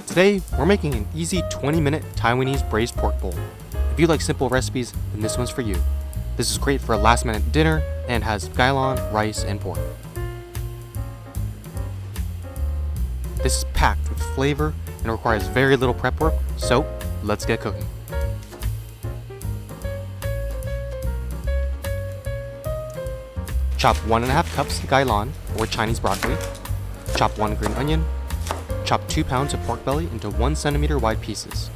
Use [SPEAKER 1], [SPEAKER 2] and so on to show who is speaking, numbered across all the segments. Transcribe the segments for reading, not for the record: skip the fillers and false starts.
[SPEAKER 1] Today, we're making an easy 20-minute Taiwanese braised pork bowl. If you like simple recipes, then this one's for you. This is great for a last-minute dinner and has Gailan, rice, and pork. This is packed with flavor and requires very little prep work, so let's get cooking. Chop 1.5 cups Gailan, or Chinese broccoli. Chop 1 green onion. Chop 2 pounds of pork belly into 1 centimeter wide pieces.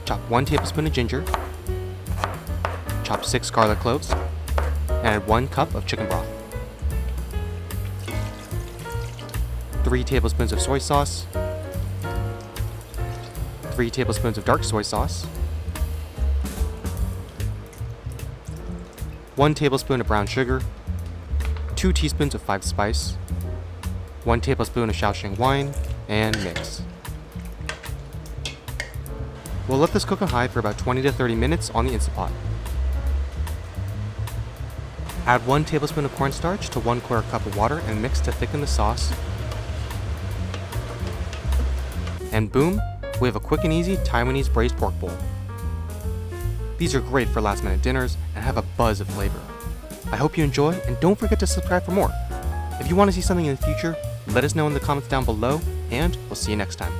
[SPEAKER 1] Chop 1 tablespoon of ginger. Chop 6 garlic cloves. And add 1 cup of chicken broth. 3 tablespoons of soy sauce. 3 tablespoons of dark soy sauce. 1 tablespoon of brown sugar. 2 teaspoons of 5 spice. 1 tablespoon of Xiaoxing wine, and mix. We'll let this cook on high for about 20 to 30 minutes on the Instant Pot. Add 1 tablespoon of cornstarch to 1/4 cup of water and mix to thicken the sauce. And boom, we have a quick and easy Taiwanese braised pork bowl. These are great for last minute dinners and have a buzz of flavor. I hope you enjoy, and don't forget to subscribe for more. If you want to see something in the future, let us know in the comments down below, and we'll see you next time.